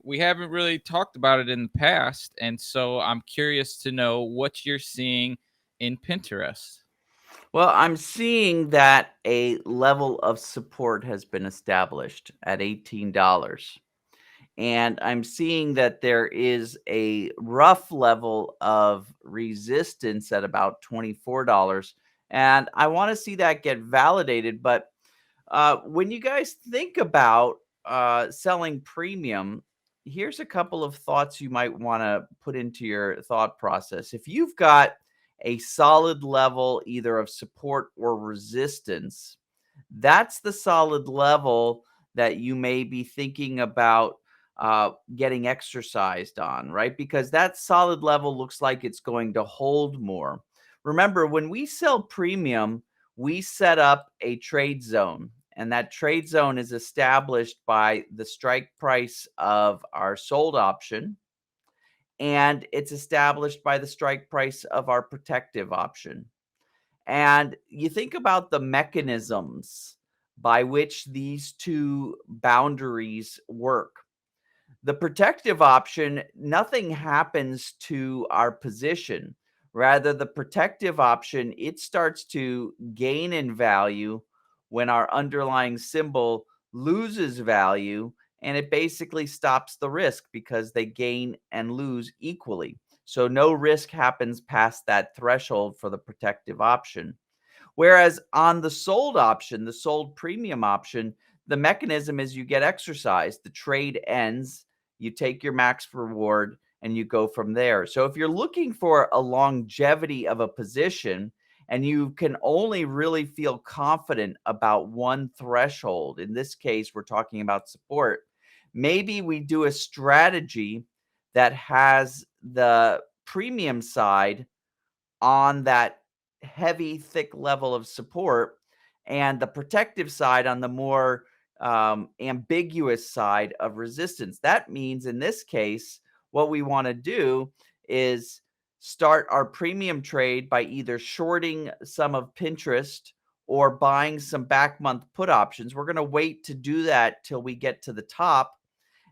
We haven't really talked about it in the past, and so I'm curious to know what you're seeing in Pinterest. Well, I'm seeing that a level of support has been established at $18. And I'm seeing that there is a rough level of resistance at about $24. And I want to see that get validated. But when you guys think about selling premium, here's a couple of thoughts you might want to put into your thought process. If you've got a solid level either of support or resistance, that's the solid level that you may be thinking about getting exercised on, right? Because that solid level looks like it's going to hold more. Remember, when we sell premium, we set up a trade zone, and that trade zone is established by the strike price of our sold option, and it's established by the strike price of our protective option. And you think about the mechanisms by which these two boundaries work. The protective option, nothing happens to our position. Rather, the protective option, it starts to gain in value when our underlying symbol loses value, and it basically stops the risk because they gain and lose equally. So no risk happens past that threshold for the protective option. Whereas on the sold option, the sold premium option, the mechanism is you get exercised, the trade ends, you take your max reward, and you go from there. So if you're looking for a longevity of a position and you can only really feel confident about one threshold, in this case, we're talking about support, maybe we do a strategy that has the premium side on that heavy, thick level of support, and the protective side on the more ambiguous side of resistance. That means in this case, what we want to do is start our premium trade by either shorting some of Pinterest or buying some back month put options. We're going to wait to do that till we get to the top,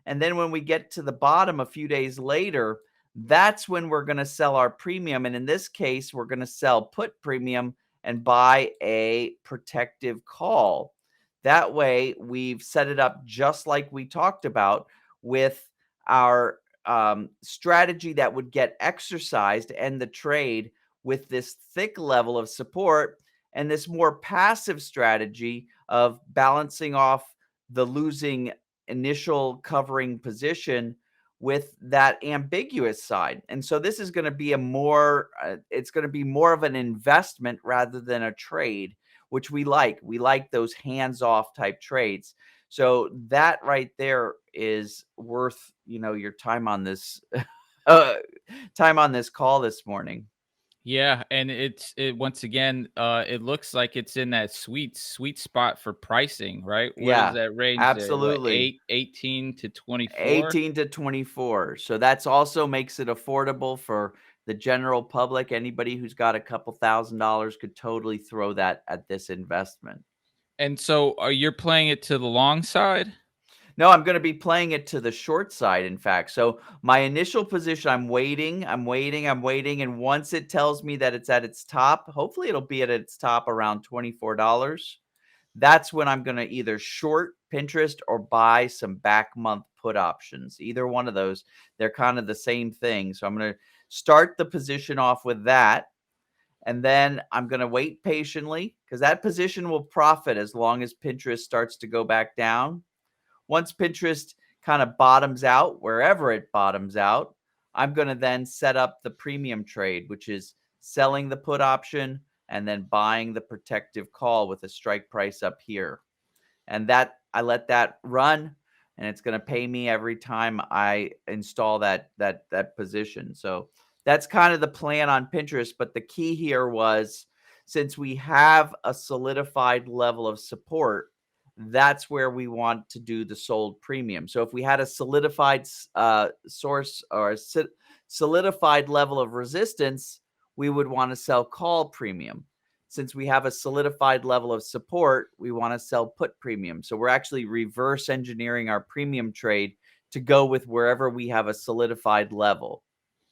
and then when we get to the bottom a few days later, that's when we're going to sell our premium. And in this case, we're going to sell put premium and buy a protective call. That way, we've set it up just like we talked about with our strategy that would get exercised and the trade with this thick level of support, and this more passive strategy of balancing off the losing initial covering position with that ambiguous side. And so this is going to be it's going to be more of an investment rather than a trade, which we like. We like those hands-off type trades. So that right there is worth, your time on this uh, time on this call this morning. Yeah, and it once again, it looks like it's in that sweet spot for pricing, right? What is Yeah, that range there? What, absolutely. 18 to 24? 18 to 24. So that's also makes it affordable for the general public. Anybody who's got a couple $1,000s could totally throw that at this investment. And so you're playing it to the long side? No, I'm going to be playing it to the short side, in fact. So my initial position, I'm waiting. And once it tells me that it's at its top, hopefully it'll be at its top around $24. That's when I'm going to either short Pinterest or buy some back month put options. Either one of those, they're kind of the same thing. So I'm going to start the position off with that. And then I'm going to wait patiently because that position will profit as long as Pinterest starts to go back down. Once Pinterest kind of bottoms out, wherever it bottoms out, I'm going to then set up the premium trade, which is selling the put option and then buying the protective call with a strike price up here. And that I let that run, and it's going to pay me every time I install that position. So that's kind of the plan on Pinterest. But the key here was, since we have a solidified level of support, that's where we want to do the sold premium. So if we had a solidified source or a solidified level of resistance, we would want to sell call premium. Since we have a solidified level of support, we want to sell put premium. So we're actually reverse engineering our premium trade to go with wherever we have a solidified level.